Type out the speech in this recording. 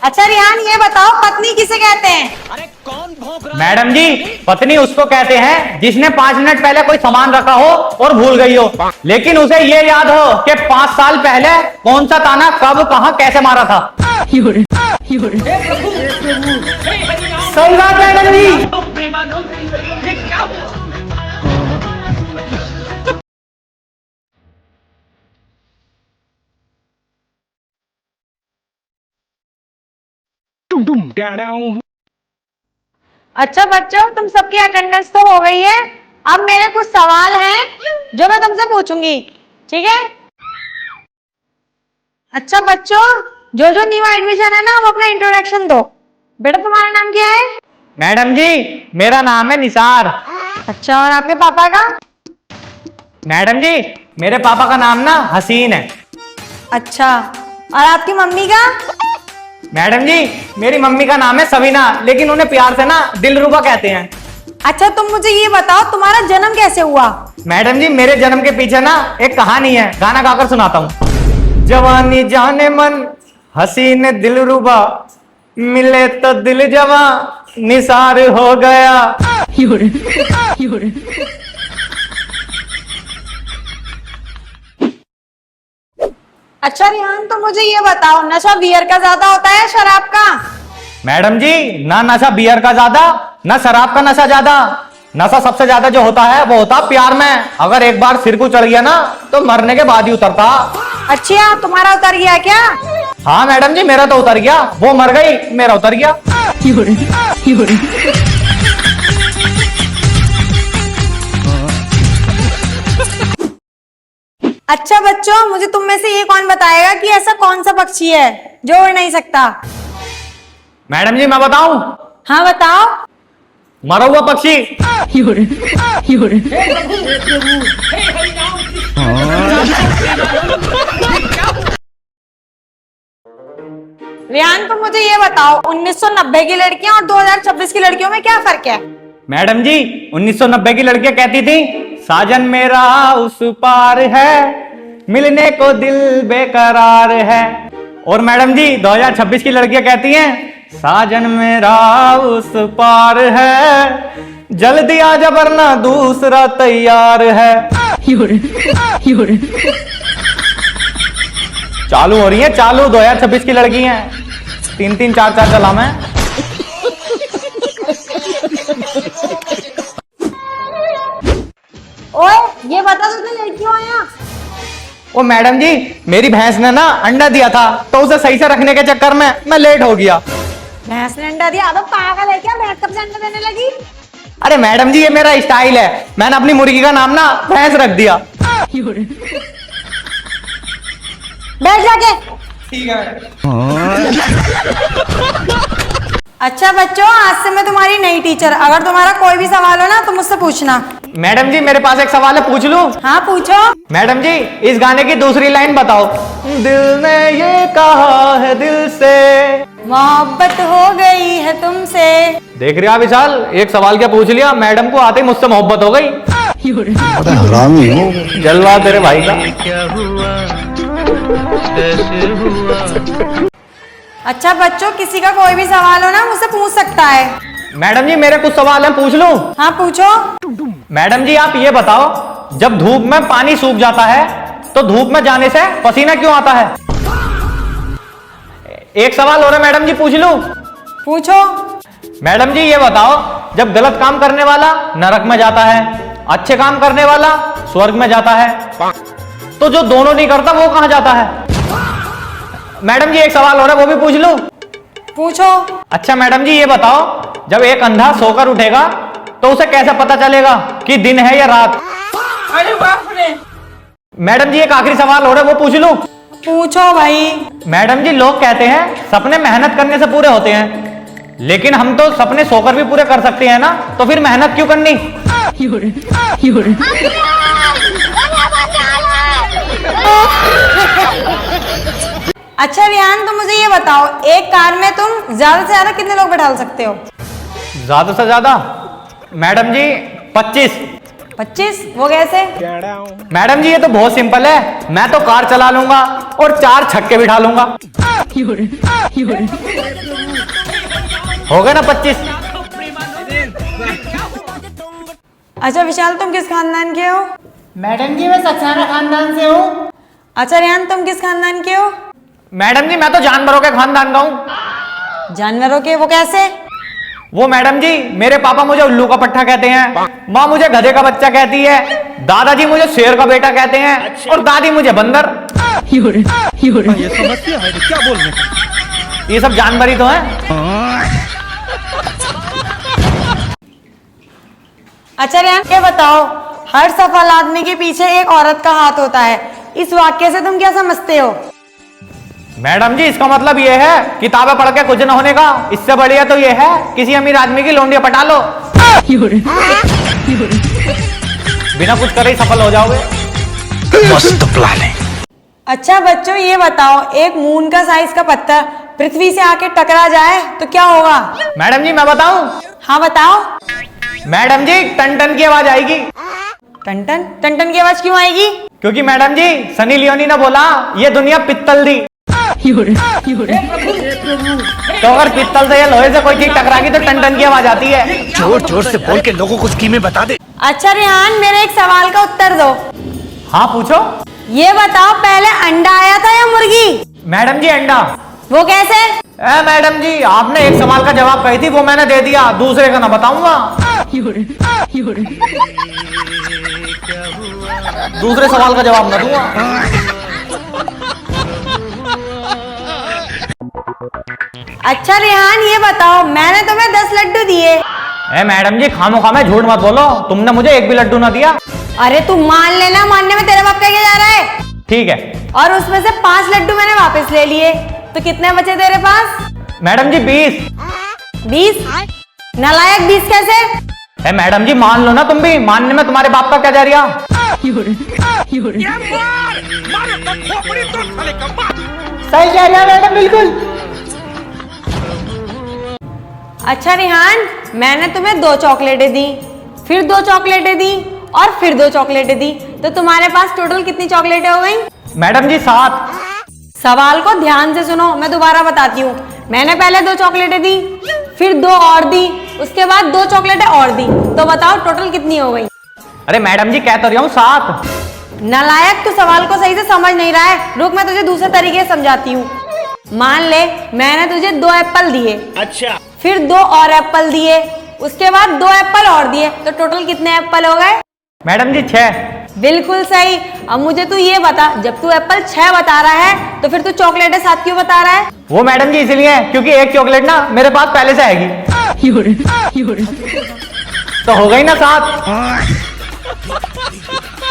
अच्छा रिहान, ये बताओ पत्नी किसे कहते हैं? अरे कौन भौंक रहा है? मैडम जी, पत्नी उसको कहते हैं जिसने 5 मिनट पहले कोई सामान रखा हो और भूल गई हो, लेकिन उसे ये याद हो कि 5 साल पहले कौन सा ताना कब कहां कैसे मारा था। सही बात मैडम जी। अच्छा बच्चों, तुम सबकी अटेंडेंस तो हो गई है। अब मेरे कुछ सवाल हैं जो मैं तुमसे पूछूंगी, ठीक है? अच्छा बच्चों, जो जो न्यू एडमिशन है ना, वो अपना इंट्रोडक्शन दो। बेटा तुम्हारा नाम क्या है? मैडम जी, मेरा नाम है निसार। अच्छा, और आपके पापा का? मैडम जी, मेरे पापा का नाम ना हसीन है। अच्छा, और आपकी मम्मी का? मैडम जी, मेरी मम्मी का नाम है सबीना, लेकिन उन्हें प्यार से ना दिलरुबा कहते हैं। अच्छा, तुम मुझे ये बताओ तुम्हारा जन्म कैसे हुआ? मैडम जी, मेरे जन्म के पीछे ना एक कहानी है, गाना गाकर सुनाता हूँ। जवानी जाने मन हसीन दिलरुबा, मिले तो दिल जवा निसार हो गया। अच्छा रिहान, तो मुझे ये बताओ, नशा बियर का ज्यादा होता है शराब का? मैडम जी, ना नशा बियर का ज्यादा, ना शराब का नशा ज्यादा। नशा सबसे ज्यादा जो होता है वो होता प्यार में। अगर एक बार सिर को चढ़ गया ना तो मरने के बाद ही उतरता। अच्छा, तुम्हारा उतर गया क्या? हाँ मैडम जी, मेरा तो उतर गया। वो मर गई, मेरा उतर गया। अच्छा बच्चों, मुझे तुम में से ये कौन बताएगा कि ऐसा कौन सा पक्षी है जो उड़ नहीं सकता? मैडम जी, मैं बताऊं? हाँ बताओ। मरा हुआ पक्षी। रियान, तुम मुझे ये बताओ, 1990 की लड़कियां और 2026 की लड़कियों में क्या फर्क है? मैडम जी, 1990 की लड़कियां कहती थी साजन मेरा उस पार है, मिलने को दिल बेकरार है। और मैडम जी, 2026 की लड़कियां कहती हैं साजन मेरा उस पार है, जल्दी आजा वरना दूसरा तैयार है। चालू हो रही है, चालू 2026 की लड़की हैं। 3-3 4-4 चला मैं। ओए, ये बता तू लेट क्यों आया? ओ मैडम जी, मेरी भैंस ने ना अंडा दिया था, तो उसे सही से रखने के चक्कर में मैं लेट हो गया। भैंस ने अंडा दिया? अब पागल है क्या? भैंस कब से अंडा देने लगी? अरे मैडम जी, ये मेरा स्टाइल है। मैंने अपनी मुर्गी का नाम ना भैंस रख दिया। बैठ जाके। ठीक है। अच्छा बच्चों, आज से मैं तुम्हारी नई टीचर। अगर तुम्हारा कोई भी सवाल हो ना तो मुझसे पूछना। मैडम जी, मेरे पास एक सवाल है, पूछ लूं? हाँ पूछो। मैडम जी, इस गाने की दूसरी लाइन बताओ। दिल ने ये कहा है दिल से, मोहब्बत हो गई है तुमसे। देख रहे हो विशाल, एक सवाल क्या पूछ लिया, मैडम को आते ही मुझसे मोहब्बत हो गई। हरामी हो। जलवा तेरे भाई का। अच्छा बच्चों, किसी का कोई भी सवाल हो ना मुझसे पूछ सकता है। मैडम जी, मेरे कुछ सवाल हैं, पूछ लूं? हाँ पूछो। मैडम जी, आप ये बताओ, जब धूप में पानी सूख जाता है तो धूप में जाने से पसीना क्यों आता है? एक सवाल और है मैडम जी, पूछ लूं? पूछो। मैडम जी, ये बताओ, जब गलत काम करने वाला नरक में जाता है, अच्छे काम करने वाला स्वर्ग में जाता है, तो जो दोनों नहीं करता वो कहां जाता है? मैडम जी, एक सवाल और है, वो भी पूछ लूं? पूछो। अच्छा मैडम जी, ये बताओ, जब एक अंधा सोकर उठेगा तो उसे कैसे पता चलेगा कि दिन है या रात? अरे बाप रे। मैडम जी, एक आखिरी सवाल और है, वो पूछ लूं? पूछो भाई। मैडम जी, लोग कहते हैं सपने मेहनत करने से पूरे होते हैं, लेकिन हम तो सपने सोकर भी पूरे कर सकते हैं ना, तो फिर मेहनत क्यों करनी? अच्छा रियान, तुम मुझे ये बताओ, एक कार में तुम ज्यादा से ज्यादा कितने लोग बैठा सकते हो? ज्यादा से ज्यादा मैडम जी 25। 25? वो कैसे? मैडम जी, ये तो बहुत सिंपल है। मैं तो कार चला लूंगा और 4 छक्के बिठा लूंगा। हो गए ना 25। अच्छा विशाल, तुम किस खानदान के हो? मैडम जी मैं सक्सेना खानदान से हूँ। अच्छा रेहान, तुम किस खानदान के हो? मैडम जी मैं तो जानवरों के खानदान का हूँ। जानवरों के? वो कैसे? वो मैडम जी, मेरे पापा मुझे उल्लू का पट्टा कहते हैं, माँ मुझे गधे का बच्चा कहती है, दादाजी मुझे शेर का बेटा कहते हैं और दादी मुझे बंदर। ये समस्या है क्या बोल रहे हैं? ये सब जानवर ही तो हैं। अच्छा रेहान, ये बताओ, हर सफल आदमी के पीछे एक औरत का हाथ होता है, इस वाक्य से तुम क्या समझते हो? मैडम जी इसका मतलब ये है किताबें पढ़ के कुछ न होने का, इससे बढ़िया तो ये है किसी अमीर आदमी की लौंडिया पटा लो, बिना कुछ करे ही सफल हो जाओगे। मस्त प्लान है। अच्छा बच्चों, ये बताओ, एक मून का साइज का पत्थर पृथ्वी से आके टकरा जाए तो क्या होगा? मैडम जी मैं बताऊं? हाँ बताओ। मैडम जी टन टन की आवाज आएगी। Ton ton? टन टन की आवाज क्यों आएगी? क्योंकि मैडम जी सनी लियोनी ने बोला ये दुनिया पित्तल दी, तो अगर पित्तल से या लोहे से कोई चीज टकराएगी तो टन टन की आवाज आती है। जोर जोर से बोल के लोगों को स्कीमें बता दे। अच्छा रेहान, मेरे एक सवाल का उत्तर दो। हाँ पूछो। ये बताओ, पहले अंडा आया था या मुर्गी? मैडम जी अंडा। वो कैसे? मैडम जी आपने एक सवाल का जवाब कही थी, वो मैंने दे दिया, दूसरे का ना बताऊंगा। दूसरे सवाल का जवाब ना दूंगा। अच्छा रेहान, ये बताओ, मैंने तुम्हें 10 लड्डू दिए। मैडम जी खामोखा में झूठ मत बोलो, तुमने मुझे एक भी लड्डू ना दिया। अरे तू मान लेना, मानने में तेरे बाप का क्या जा रहा है? ठीक है। और उसमें से 5 लड्डू मैंने वापस ले लिए, तो कितने बचे तेरे पास? मैडम जी 20। 20? नालायक, 20 कैसे? मैडम जी मान लो ना, तुम भी, मानने में तुम्हारे बाप का क्या जा रहा? सही कह रही है मैडम, बिल्कुल। अच्छा रेहान, मैंने तुम्हें 2 चॉकलेटें दी, फिर 2 चॉकलेटें दी और फिर 2 चॉकलेटें दी, तो तुम्हारे पास टोटल कितनी चॉकलेटें हो गई? मैडम जी 7। सवाल को ध्यान से सुनो, मैं दोबारा बताती हूँ। मैंने पहले 2 चॉकलेटें दी, फिर 2 और दी, उसके बाद 2 चॉकलेटें और दी, तो बताओ टोटल कितनी हो गई? अरे मैडम जी कह तो रही हूँ 7। नालायक, तू सवाल को सही से समझ नहीं रहा है, रुक मैं तुझे दूसरे तरीके से समझाती हूँ। मान ले मैंने तुझे 2 एप्पल दिए, अच्छा, फिर 2 और एप्पल दिए, उसके बाद 2 एप्पल और दिए, तो टोटल कितने एप्पल हो गए? मैडम जी 6। बिल्कुल सही। अब मुझे तू ये बता, जब तू एप्पल 6 बता रहा है तो फिर तू चॉकलेटें 7 क्यों बता रहा है? वो मैडम जी इसलिए क्योंकि एक चॉकलेट ना मेरे पास पहले से आएगी, तो हो गई ना 7।